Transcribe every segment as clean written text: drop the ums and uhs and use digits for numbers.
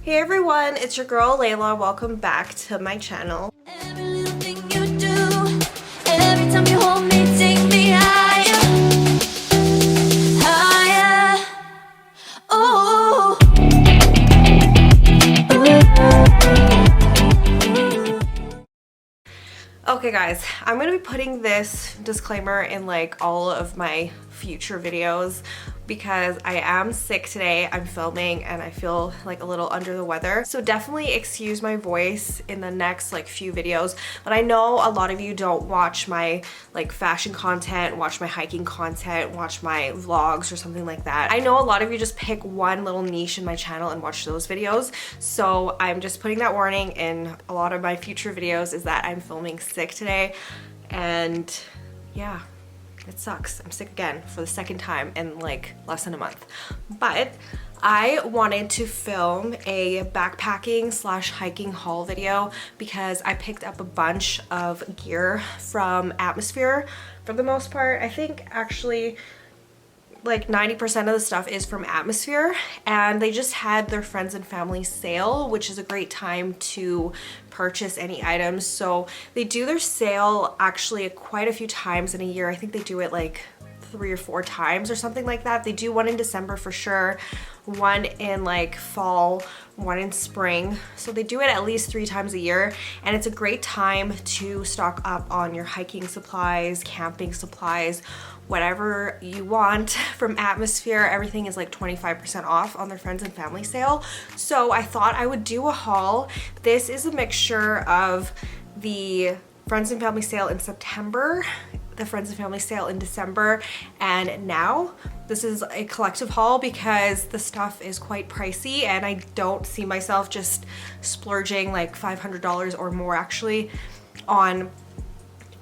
Hey everyone, it's your girl Layla. Welcome back to my channel. Every little thing you do, and every time you hold me, take me higher, higher. Ooh. Okay guys, I'm gonna be putting this disclaimer in like all of my future videos because I am sick today. I'm filming and I feel like a little under the weather. So definitely excuse my voice in the next like few videos. But I know a lot of you don't watch my like fashion content, watch my hiking content, watch my vlogs or something like that. I know a lot of you just pick one little niche in my channel and watch those videos. So I'm just putting that warning in a lot of my future videos is that I'm filming sick today. And yeah, it sucks. I'm sick again for the second time in like less than a month. But I wanted to film a backpacking slash hiking haul video because I picked up a bunch of gear from Atmosphere for the most part. I think actually like 90% of the stuff is from Atmosphere, and they just had their friends and family sale, which is a great time to purchase any items. So they do their sale actually quite a few times in a year. I think they do it like 3 or 4 times or something like that. They do one in December for sure, one in like fall, one in spring. So they do it at least 3 times a year, and it's a great time to stock up on your hiking supplies, camping supplies, whatever you want from Atmosphere. Everything is like 25% off on their friends and family sale. So I thought I would do a haul. This is a mixture of the friends and family sale in September, the friends and family sale in December, and now. This is a collective haul because the stuff is quite pricey and I don't see myself just splurging like $500 or more actually on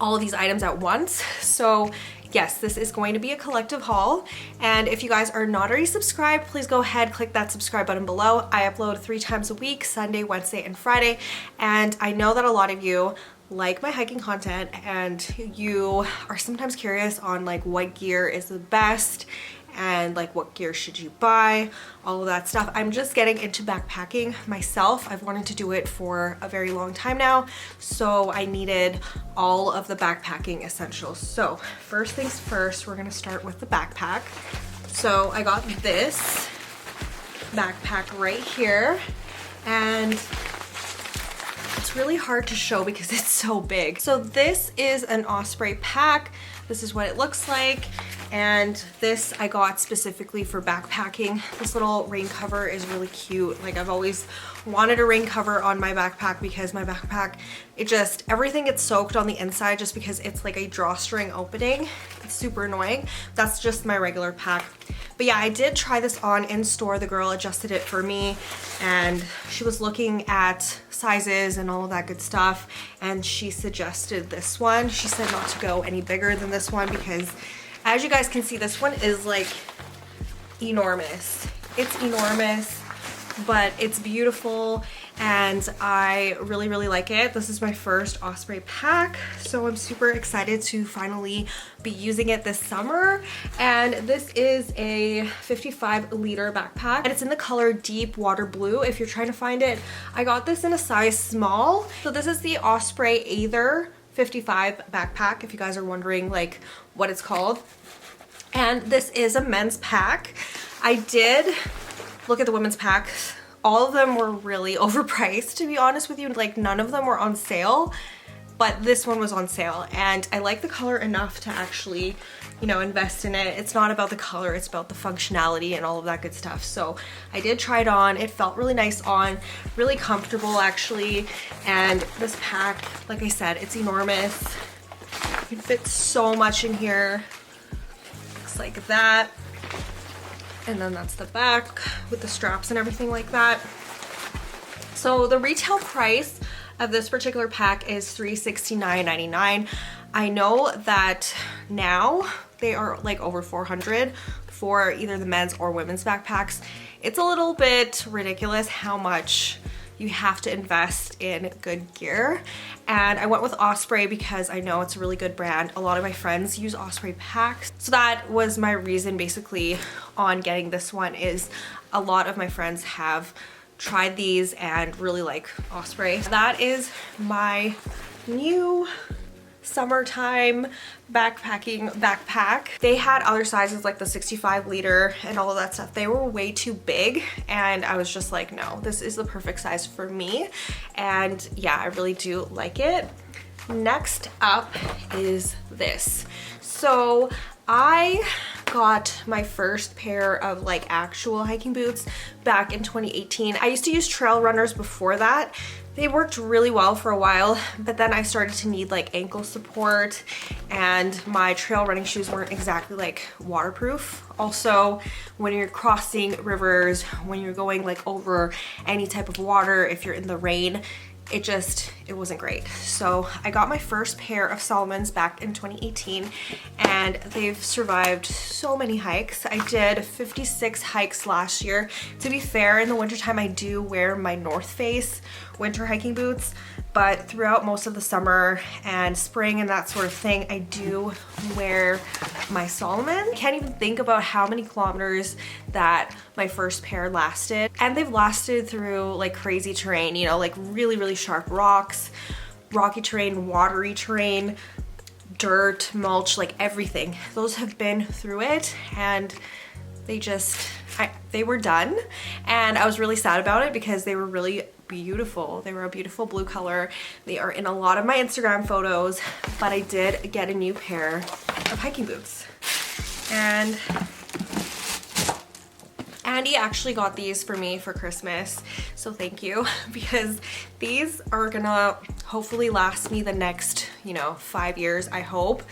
all of these items at once. So yes, this is going to be a collective haul, and if you guys are not already subscribed, please go ahead, click that subscribe button below. I upload 3 times a week, Sunday, Wednesday, and Friday, and I know that a lot of you like my hiking content and you are sometimes curious on like what gear is the best and like what gear should you buy, all of that stuff. I'm just getting into backpacking myself. I've wanted to do it for a very long time now, so I needed all of the backpacking essentials. So first things first, we're gonna start with the backpack. So I got this backpack right here, and it's really hard to show because it's so big. So this is an Osprey pack. This is what it looks like, and this I got specifically for backpacking. This little rain cover is really cute. Like, I've always wanted a rain cover on my backpack because my backpack, it just, everything gets soaked on the inside just because it's like a drawstring opening. It's super annoying. That's just my regular pack. But yeah, I did try this on in store. The girl adjusted it for me and she was looking at sizes and all of that good stuff, and she suggested this one. She said not to go any bigger than this one because, as you guys can see, this one is like enormous. It's enormous, but it's beautiful and I really like it. This is my first Osprey pack, so I'm super excited to finally be using it this summer. And this is a 55-liter backpack and it's in the color deep water blue. If you're trying to find it, I got this in a size small. So this is the Osprey Aether 55 backpack, if you guys are wondering like what it's called. And this is a men's pack. I did look at the women's packs. All of them were really overpriced, to be honest with you. Like, none of them were on sale, but this one was on sale, and I like the color enough to actually, you know, invest in it. It's not about the color, it's about the functionality and all of that good stuff. So I did try it on. It felt really nice on, really comfortable actually. And this pack, like I said, it's enormous. It fits so much in here. Looks like that. And then that's the back with the straps and everything like that. So the retail price of this particular pack is $369.99. I know that now they are like over $400 for either the men's or women's backpacks. It's a little bit ridiculous how much you have to invest in good gear. And I went with Osprey because I know it's a really good brand. A lot of my friends use Osprey packs. So that was my reason basically on getting this one, is a lot of my friends have tried these and really like Osprey. That is my new summertime backpack. They had other sizes like the 65 liter and all of that stuff. They were way too big and I was just like, no, this is the perfect size for me. And yeah, I really do like it. Next up is this. So I got my first pair of like actual hiking boots back in 2018. I used to use trail runners before that. They worked really well for a while, but then I started to need like ankle support and my trail running shoes weren't exactly like waterproof. Also, when you're crossing rivers, when you're going like over any type of water, if you're in the rain, it wasn't great. So I got my first pair of Solomon's back in 2018 and they've survived so many hikes. I did 56 hikes last year. To be fair, in the wintertime I do wear my North Face winter hiking boots, but throughout most of the summer and spring and that sort of thing, I do wear my Salomon. I can't even think about how many kilometers that my first pair lasted. And they've lasted through like crazy terrain, you know, like really, really sharp rocks, rocky terrain, watery terrain, dirt, mulch, like everything. Those have been through it and they were done. And I was really sad about it because they were really beautiful. They were a beautiful blue color. They are in a lot of my Instagram photos, but I did get a new pair of hiking boots. And Andy actually got these for me for Christmas, so thank you, because these are gonna hopefully last me the next, 5 years, I hope.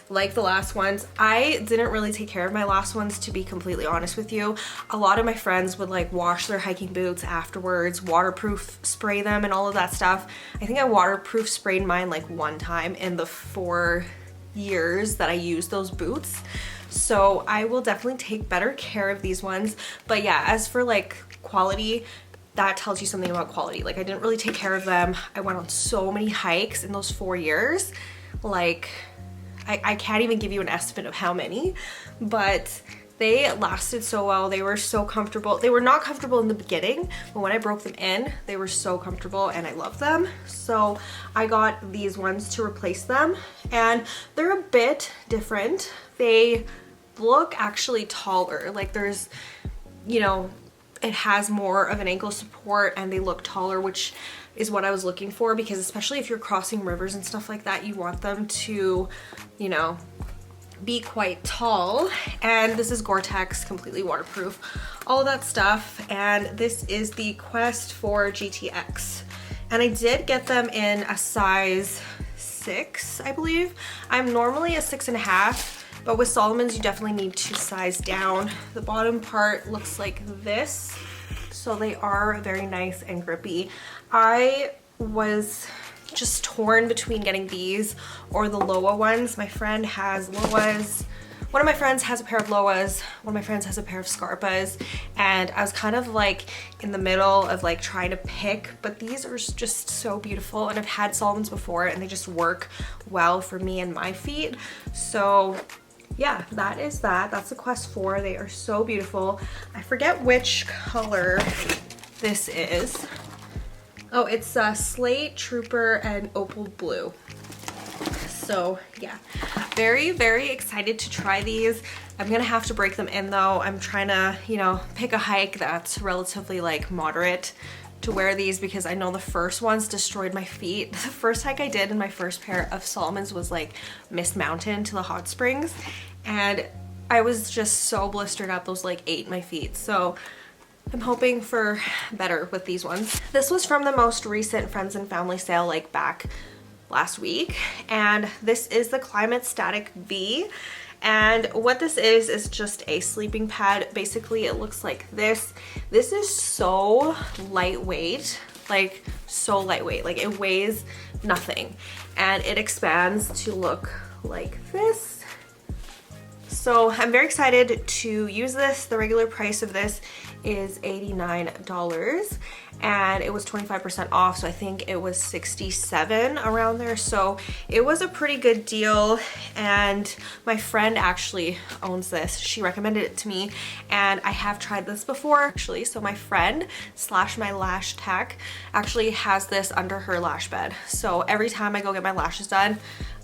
Like the last ones. I didn't really take care of my last ones, to be completely honest with you. A lot of my friends would like wash their hiking boots afterwards, waterproof spray them and all of that stuff. I think I waterproof sprayed mine like one time in the 4 years that I used those boots. So I will definitely take better care of these ones. But yeah, as for like quality, that tells you something about quality. Like I didn't really take care of them. I went on so many hikes in those 4 years. Like I can't even give you an estimate of how many, but they lasted so well. They were so comfortable. They were not comfortable in the beginning, but when I broke them in, they were so comfortable and I love them. So I got these ones to replace them and they're a bit different. They look actually taller. Like there's, it has more of an ankle support and they look taller, which is what I was looking for, because especially if you're crossing rivers and stuff like that, you want them to, be quite tall. And this is Gore-Tex, completely waterproof, all of that stuff. And this is the Quest 4 GTX. And I did get them in a size 6, I believe. I'm normally a 6.5, but with Solomon's, you definitely need to size down. The bottom part looks like this. So they are very nice and grippy. I was just torn between getting these or the Loa ones. My friend has Loas. One of my friends has a pair of Loas. One of my friends has a pair of Scarpas. And I was kind of like in the middle of like trying to pick, but these are just so beautiful. And I've had Solomon's before and they just work well for me and my feet. So yeah, that is that. That's the Quest 4. They are so beautiful. I forget which color this is. Oh, it's Slate, Trooper, and Opal Blue. So yeah, very, very excited to try these. I'm gonna have to break them in though. I'm trying to, pick a hike that's relatively like moderate to wear these, because I know the first ones destroyed my feet. The first hike I did in my first pair of Solomon's was like Mist Mountain to the hot springs, and I was just so blistered up. Those like ate my feet. So I'm hoping for better with these ones. This was from the most recent Friends and Family sale, like back last week, and this is the Climate Static V. And what this is just a sleeping pad. Basically, it looks like this. This is so lightweight, like so lightweight. Like it weighs nothing, and it expands to look like this. So I'm very excited to use this. The regular price of this is $89 and it was 25% off, so I think it was $67 around there. So it was a pretty good deal, and my friend actually owns this. She recommended it to me and I have tried this before actually. So my friend slash my lash tech actually has this under her lash bed. So every time I go get my lashes done,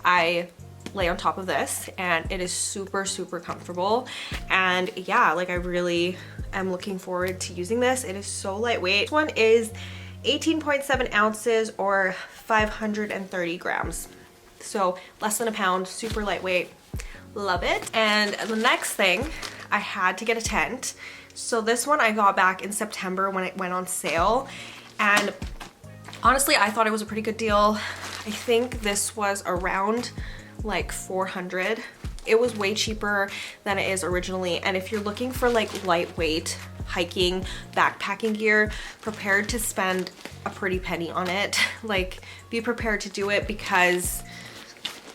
I lay on top of this and it is super comfortable. And yeah, like I really am looking forward to using this. It is so lightweight. This one is 18.7 ounces or 530 grams. So less than a pound, super lightweight, love it. And the next thing, I had to get a tent. So this one I got back in September when it went on sale. And honestly, I thought it was a pretty good deal. I think this was around like $400. It was way cheaper than it is originally. And if you're looking for like lightweight hiking, backpacking gear, prepared to spend a pretty penny on it. Like, be prepared to do it because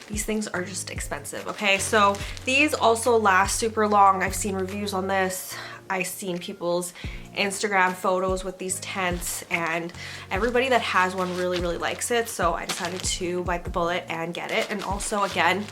these things are just expensive, okay? So these also last super long. I've seen reviews on this. I've seen people's Instagram photos with these tents, and everybody that has one really likes it. So I decided to bite the bullet and get it. And also, again,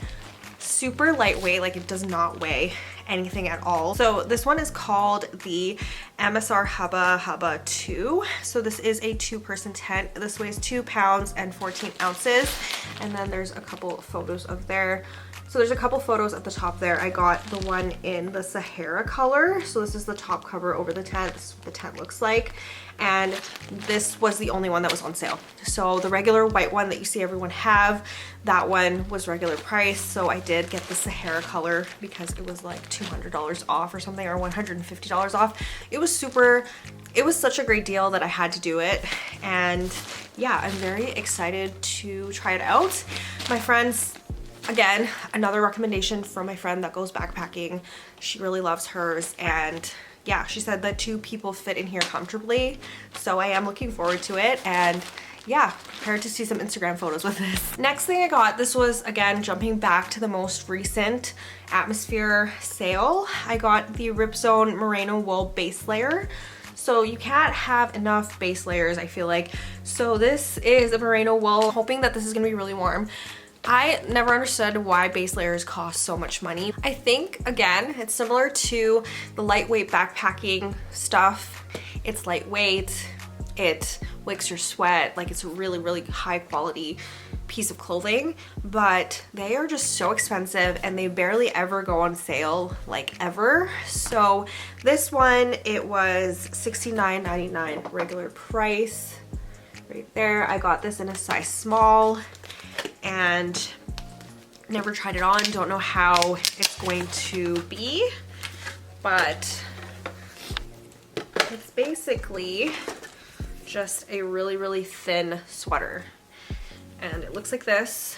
super lightweight, like it does not weigh anything at all. So this one is called the MSR Hubba 2. So this is a 2-person tent. This weighs 2 pounds and 14 ounces. And then there's a couple of photos of there. So there's a couple photos at the top there. I got the one in the Sahara color. So this is the top cover over the tent. This is what the tent looks like. And this was the only one that was on sale. So the regular white one that you see everyone have, that one was regular price. So I did get the Sahara color because it was like $200 off or something, or $150 off. It was such a great deal that I had to do it. And yeah, I'm very excited to try it out. My friends, again, another recommendation from my friend that goes backpacking. She really loves hers, and yeah, she said that 2 people fit in here comfortably. So I am looking forward to it, and yeah, prepared to see some Instagram photos with this. Next thing I got, this was, again, jumping back to the most recent Atmosphere sale. I got the Rip Zone Merino Wool Base Layer. So you can't have enough base layers, I feel like. So this is a merino wool, hoping that this is gonna be really warm. I never understood why base layers cost so much money. I think, again, it's similar to the lightweight backpacking stuff. It's lightweight, it wicks your sweat, like it's a really high quality piece of clothing, but they are just so expensive and they barely ever go on sale, like ever. So this one, it was $69.99 regular price right there. I got this in a size small and never tried it on. Don't know how it's going to be, but it's basically just a really thin sweater. And it looks like this.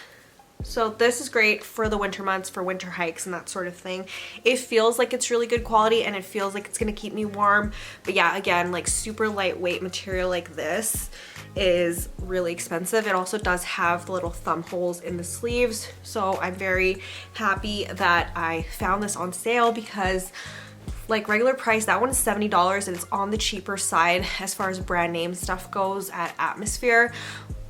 So this is great for the winter months, for winter hikes and that sort of thing. It feels like it's really good quality and it feels like it's gonna keep me warm. But yeah, again, like super lightweight material like this is really expensive. It also does have the little thumb holes in the sleeves. So I'm very happy that I found this on sale because like regular price, that one is $70 and it's on the cheaper side as far as brand name stuff goes at Atmosphere.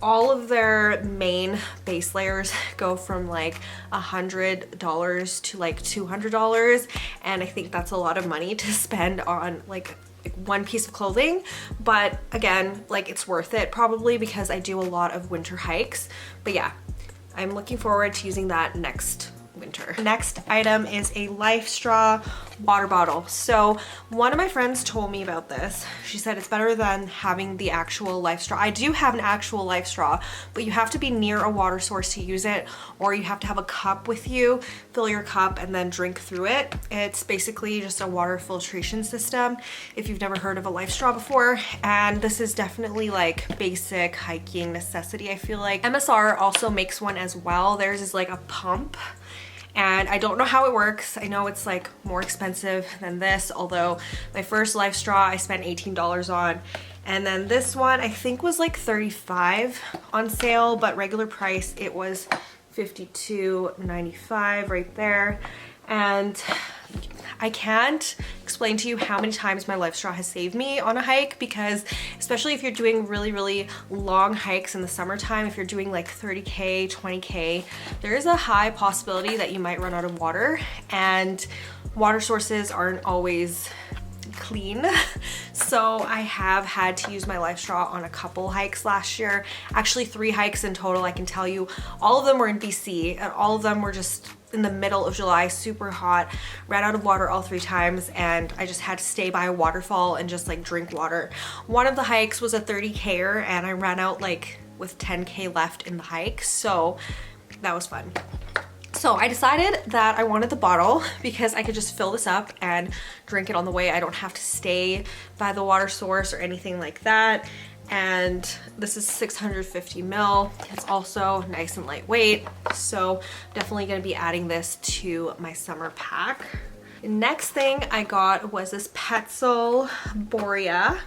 All of their main base layers go from like $100 to like $200, and I think that's a lot of money to spend on like one piece of clothing. But again, like it's worth it probably because I do a lot of winter hikes. But yeah, I'm looking forward to using that next winter. Next item is a Life Straw water bottle. So one of my friends told me about this. She said it's better than having the actual Life Straw. I do have an actual Life Straw, but you have to be near a water source to use it, or you have to have a cup with you, fill your cup and then drink through it. It's basically just a water filtration system if you've never heard of a Life Straw before. And this is definitely like basic hiking necessity, I feel like. MSR also makes one as well. Theirs is like a pump, and I don't know how it works. I know it's like more expensive than this, although my first Life Straw I spent $18 on. And then this one I think was like $35 on sale, but regular price it was $52.95 right there. And I can't explain to you how many times my life straw has saved me on a hike, because especially if you're doing really long hikes in the summertime, if you're doing like 30K, 20K, there is a high possibility that you might run out of water, and water sources aren't always clean. So I have had to use my life straw on a couple hikes last year, actually 3 hikes in total. I can tell you all of them were in BC, and all of them were just in the middle of July, super hot, ran out of water all 3 times, and I just had to stay by a waterfall and just like drink water. One of the hikes was a 30K-er, and I ran out like with 10K left in the hike, so that was fun. So I decided that I wanted the bottle because I could just fill this up and drink it on the way. I don't have to stay by the water source or anything like that. And this is 650 ml. It's also nice and lightweight. So definitely gonna be adding this to my summer pack. Next thing I got was this Petzl Borea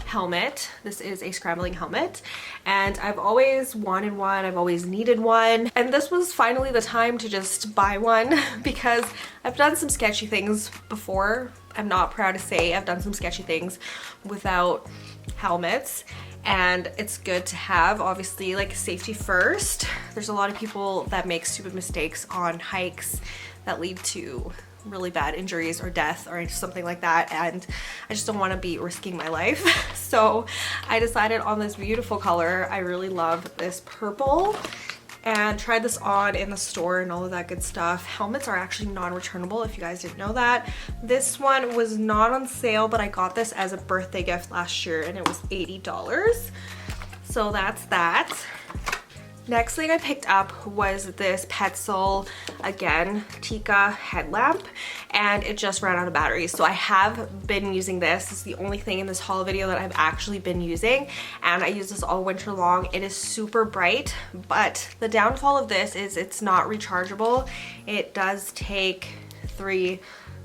helmet. This is a scrambling helmet, and I've always wanted one, I've always needed one, and this was finally the time to just buy one because I've done some sketchy things before. I'm not proud to say I've done some sketchy things without helmets, and it's good to have, obviously, like safety first. There's a lot of people that make stupid mistakes on hikes that lead to really bad injuries or death or something like that, and I just don't want to be risking my life. So I decided on this beautiful color. I really love this purple, and tried this on in the store and all of that good stuff. Helmets are actually non-returnable, if you guys didn't know that. This one was not on sale, but I got this as a birthday gift last year, and it was $80. So that's that. Next thing I picked up was this Petzl, again, Tika headlamp, and it just ran out of batteries. So I have been using this. It's the only thing in this haul video that I've actually been using, and I use this all winter long. It is super bright, but the downfall of this is it's not rechargeable. It does take 3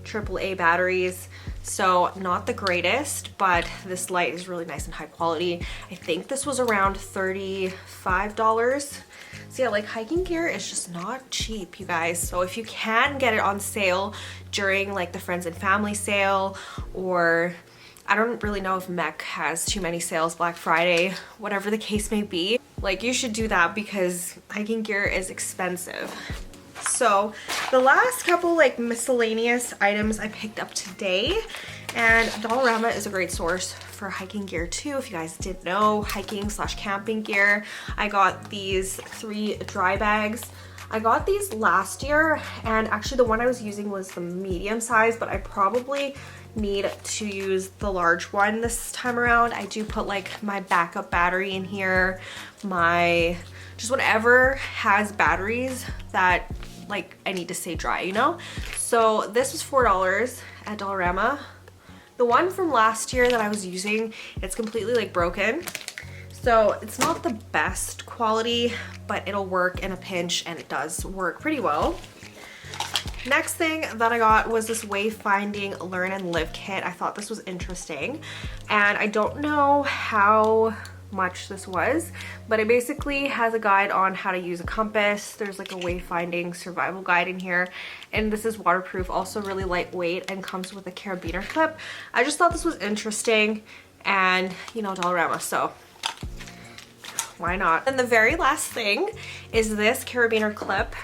AAA batteries, so not the greatest, but this light is really nice and high quality. I think this was around $35. So yeah, like hiking gear is just not cheap, you guys. So if you can get it on sale during like the friends and family sale, or I don't really know if MEC has too many sales, Black Friday, whatever the case may be, like you should do that because hiking gear is expensive. So the last couple like miscellaneous items I picked up today, and Dollarama is a great source for hiking gear too, if you guys didn't know, hiking / camping gear. I got these 3 dry bags. I got these last year, and actually the one I was using was the medium size, but I probably need to use the large one this time around. I do put like my backup battery in here, my just whatever has batteries that like I need to stay dry, you know? So this was $4 at Dollarama. The one from last year that I was using, it's completely like broken. So it's not the best quality, but it'll work in a pinch, and it does work pretty well. Next thing that I got was this wayfinding learn and live kit. I thought this was interesting, and I don't know how much this was, but it basically has a guide on how to use a compass. There's like a wayfinding survival guide in here, and this is waterproof, also really lightweight, and comes with a carabiner clip. I just thought this was interesting, and you know, Dollarama, so why not? And the very last thing is this carabiner clip.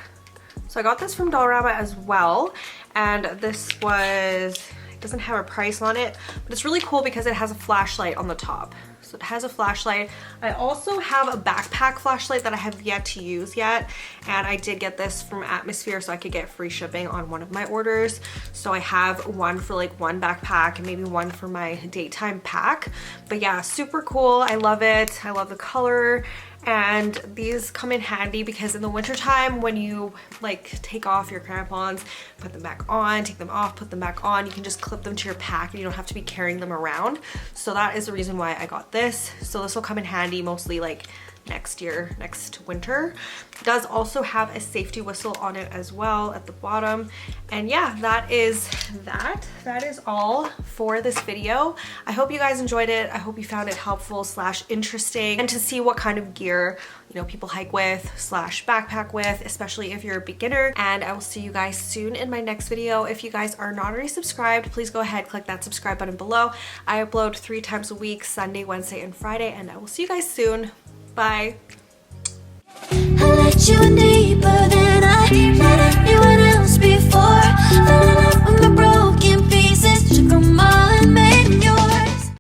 So I got this from Dollarama as well, and this was, it doesn't have a price on it, but it's really cool because it has a flashlight on the top. So it has a flashlight. I also have a backpack flashlight that I have yet to use yet, and I did get this from Atmosphere so I could get free shipping on one of my orders. So I have one for like one backpack and maybe one for my daytime pack. But yeah, super cool. I love it. I love the color. And these come in handy because in the wintertime when you like take off your crampons, put them back on, take them off, put them back on, you can just clip them to your pack and you don't have to be carrying them around. So that is the reason why I got this. So this will come in handy mostly like next year, next winter. It does also have a safety whistle on it as well at the bottom. And yeah, that is all for this video. I hope you guys enjoyed it. I hope you found it helpful / interesting, and to see what kind of gear, you know, people hike with / backpack with, especially if you're a beginner. And I will see you guys soon in my next video. If you guys are not already subscribed, please go ahead, click that subscribe button below. I upload 3 times a week, Sunday, Wednesday, and Friday, and I will see you guys soon. Bye. I let you in deeper than I let anyone else before.